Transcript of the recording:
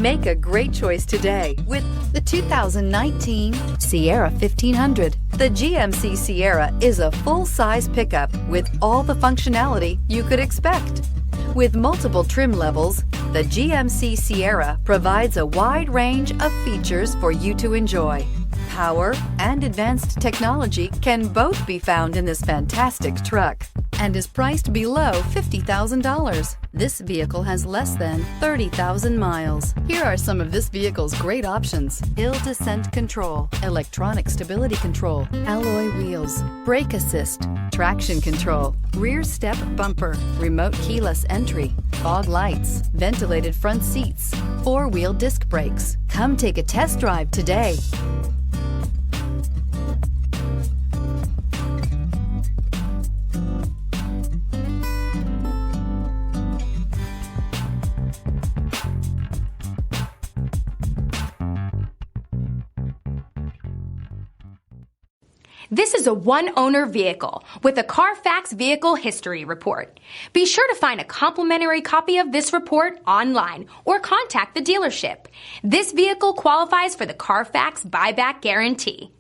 Make a great choice today with the 2019 Sierra 1500. The GMC Sierra is a full-size pickup with all the functionality you could expect. With multiple trim levels, the GMC Sierra provides a wide range of features for you to enjoy. Power and advanced technology can both be found in this fantastic truck and is priced below $50,000. This vehicle has less than 30,000 miles. Here are some of this vehicle's great options: hill descent control, electronic stability control, alloy wheels, brake assist, traction control, rear step bumper, remote keyless entry, fog lights, ventilated front seats, four-wheel disc brakes. Come take a test drive today. This is a one-owner vehicle with a Carfax Vehicle History Report. Be sure to find a complimentary copy of this report online or contact the dealership. This vehicle qualifies for the Carfax Buyback Guarantee.